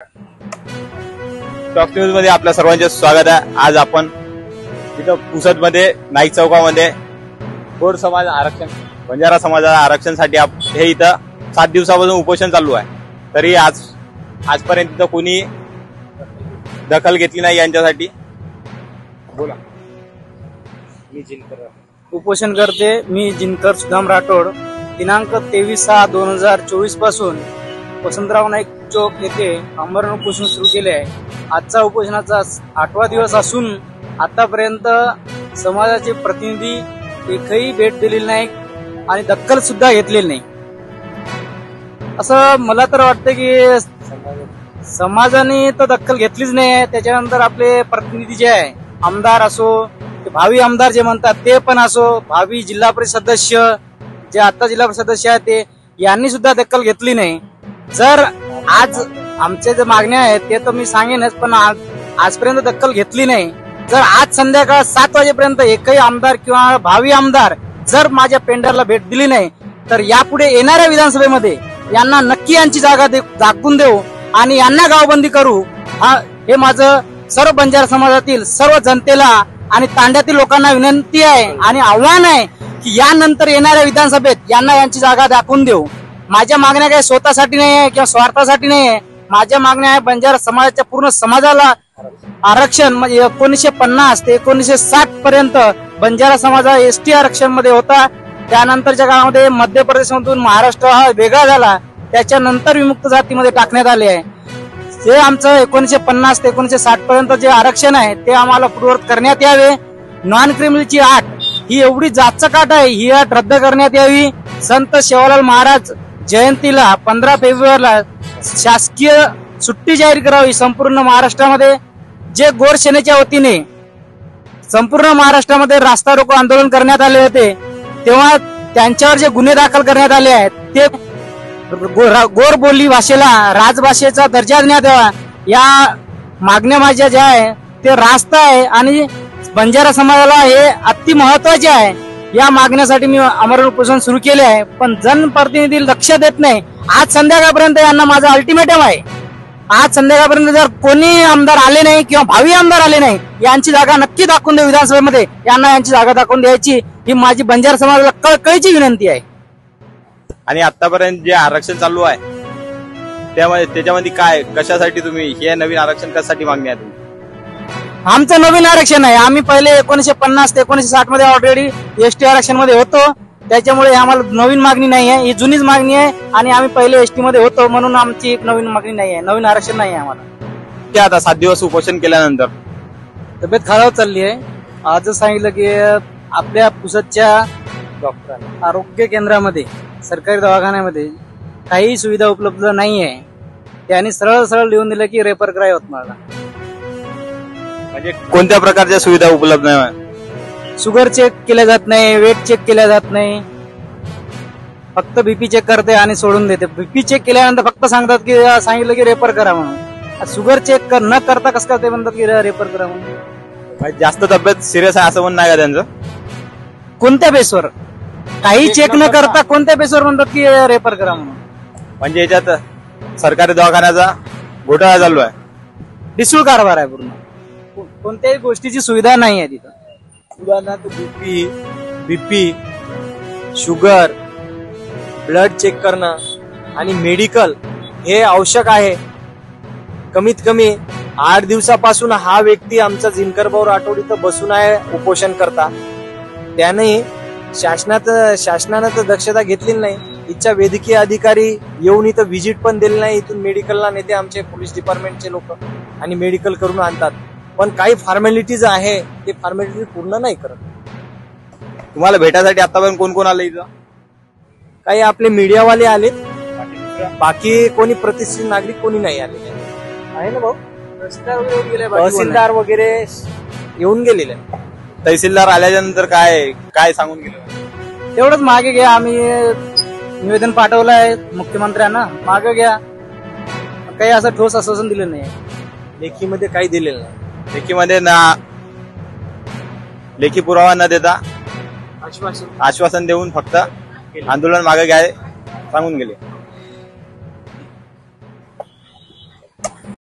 Talk news मध्ये आपल्या सर्वांचे स्वागत आहे। आज आपण इथं पुसद मध्ये नाईक चौकामध्ये गोर समाज आरक्षण बंजारा समाजाच्या आरक्षणासाठी हे इथं 7 दिवसापासून उपोषण चालू आहे। तरी आजपर्यंत इथं कोणी दखल घेतली नाही यांच्यासाठी। बोला। मी जिनकर उपोषण करते। मी जिनकर सुदाम राठोड दिनांक 23/6/2024 पासून वसंतराव नाईक चौक येथे आमरण उपोषण सुरू केले आहे। आजचा उपोषणाचा 8वा दिवस असून आतापर्यंत समाजाचे प्रतिनिधी एकही भेट दिलेली नाही आणि दखल सुद्धा घेतलेली नाही। असं मला तर वाटतं की समाजाने तर दखल घेतलीच नाही। त्याच्यानंतर आपले प्रतिनिधी जे आहे, आमदार असो, भावी आमदार जे म्हणतात ते पण असो, भावी जिल्हा परिषद सदस्य जे आता जिल्हा परिषद सदस्य आहेत ते यांनी सुद्धा दखल घेतली नाही। जर आज आमच्या जे मागण्या आहेत ते तर मी सांगेनच, पण आजपर्यंत दखल घेतली नाही। जर आज संध्याकाळ 7 वाजेपर्यंत एकही आमदार किंवा भावी आमदार जर माझ्या पेंडरला भेट दिली नाही तर यापुढे येणाऱ्या विधानसभेमध्ये यांना नक्की यांची जागा दाखवून देऊ आणि यांना गावबंदी करू। हे माझं सर्व बंजारा समाजातील सर्व जनतेला आणि तांड्यातील लोकांना विनंती आहे आणि आव्हान आहे की यानंतर येणाऱ्या विधानसभेत यांना यांची जागा दाखवून देऊ। माझ्या मागण्या काही स्वतःसाठी नाही आहे किंवा स्वार्थासाठी नाही आहे। माझ्या मागण्या आहे बंजारा समाजाच्या पूर्ण समाजाला आरक्षण, म्हणजे 1950 ते 1960 पर्यंत बंजारा समाज हा एसटी आरक्षण मध्ये होता। त्यानंतरच्या काळामध्ये मध्य प्रदेशमधून महाराष्ट्र हा वेगळा झाला, त्याच्यानंतर विमुक्त जातीमध्ये टाकण्यात आले आहे। जे आमचं 1950 ते 1960 पर्यंत जे आरक्षण आहे ते आम्हाला पूर्ववत करण्यात यावे। नॉन क्रिमिनलची अट ही एवढी जाचक आहे, ही अट रद्द करण्यात यावी। संत सेवालाल महाराज जयंतीला 15 फेब्रुवारीला शासकीय सुट्टी जाहीर करावी संपूर्ण महाराष्ट्रामध्ये। जे गोर सेनेच्या वतीने संपूर्ण महाराष्ट्रामध्ये रास्ता रोको आंदोलन करण्यात आले होते तेव्हा त्यांच्यावर जे गुन्हे दाखल करण्यात आले आहेत ते गोर बोली भाषेला राजभाषेचा दर्जा देण्यात यावा, या मागण्या माझ्या ज्या आहे ते रास्त आहे आणि बंजारा समाजाला हे अति महत्वाचे आहे। या मागण्यासाठी मी आमरण उपोषण सुरू केले आहे, पण जनप्रतिनिधी लक्ष देत नाही। आज संध्याकाळपर्यंत यांना माझा अल्टिमेटम आहे, आज संध्याकाळपर्यंत जर कोणी आमदार आले नाही किंवा भावी आमदार आले नाही यांची जागा नक्की दाखवून देऊ विधानसभेमध्ये। यांना यांची जागा दाखवून द्यायची ही माझी बंजारा समाजाला कळकळीची विनंती आहे। आणि आतापर्यंत जे आरक्षण चालू आहे त्याच्यामध्ये काय, कशासाठी तुम्ही हे नवीन आरक्षण कशासाठी मागणी आहे? आमचं नवीन आरक्षण आहे। आम्ही पहिले 1950 ते 1960 मध्ये ऑलरेडी एसटी आरक्षण मध्ये होतो, त्याच्यामुळे आम्हाला नवीन मागणी नाही आहे, ही जुनीच मागणी आहे आणि आम्ही पहिले एसटी मध्ये होतो म्हणून आमची एक नवीन मागणी नाही आहे, नवीन आरक्षण नाही आहे आम्हाला। ते आता 7 दिवस उपोषण केल्यानंतर तब्येत खराब चालली आहे। आजच सांगितलं की आपल्या पुसदच्या आरोग्य केंद्रामध्ये, सरकारी दवाखान्यामध्ये काही सुविधा उपलब्ध नाही आहे। त्यांनी सरळ सरळ लिहून दिलं की रेफर करा यवतमाळला। म्हणजे कोणत्या प्रकारच्या सुविधा उपलब्ध नाही? शुगर चेक केल्या जात नाही, वेट चेक केल्या जात नाही, फक्त बीपी चेक करते आणि सोडून देते। बीपी चेक केल्यानंतर फक्त सांगितलं की रेफर करा म्हणून। शुगर चेक न करता कसं काय ते म्हणतात की रेफर करा म्हणून? जास्त तब्येत सिरियस आहे असं म्हणणं आहे का त्यांचं? कोणत्या बेसवर? काही चेक न करता कोणत्या बेसवर म्हणतात की रेफर करा म्हणून? म्हणजे याच्यात सरकारी दवाखान्याचा घोटाळा चालू आहे, डिसूळ कारभार आहे पूर्ण। कोणत्याही गोष्टीची सुविधा नाही आहे तिथं। उदाहरणार्थ बीपी, शुगर, ब्लड चेक करणं आणि मेडिकल हे आवश्यक आहे। कमीत कमी 8 दिवसापासून हा व्यक्ती आमचा जिनकर भाऊ राठोड इथं बसून आहे उपोषण करता। त्याने शासनानं तर दक्षता घेतलेली नाही। इथच्या वैद्यकीय अधिकारी येऊन इथं व्हिजिट पण दिली नाही। इथून मेडिकलला नेते आमचे पोलीस डिपार्टमेंटचे लोक आणि मेडिकल करून आणतात, पण काही फॉर्मॅलिटीज आहे ते फॉर्मॅलिटी पूर्ण नाही करत। तुम्हाला भेटायसाठी आतापर्यंत कोण कोण आले इथं? काही आपले मीडियावाले आलेत, बाकी कोणी प्रतिष्ठित नागरिक कोणी नाही आलेले आहे ना भाऊ। तहसीलदार वगैरे येऊन गेलेले। तहसीलदार आल्याच्या नंतर काय सांगून गेलं? तेवढंच मागे घ्या, आम्ही निवेदन पाठवलं आहे मुख्यमंत्र्यांना, मागे घ्या। काही असं ठोस आश्वासन दिलं नाही, लेखीमध्ये काही दिलेलं नाही। लेखीमध्ये लेखी पुरावा न देता आश्वासन देऊन फक्त आंदोलन मागे घ्याय सांगून गेले।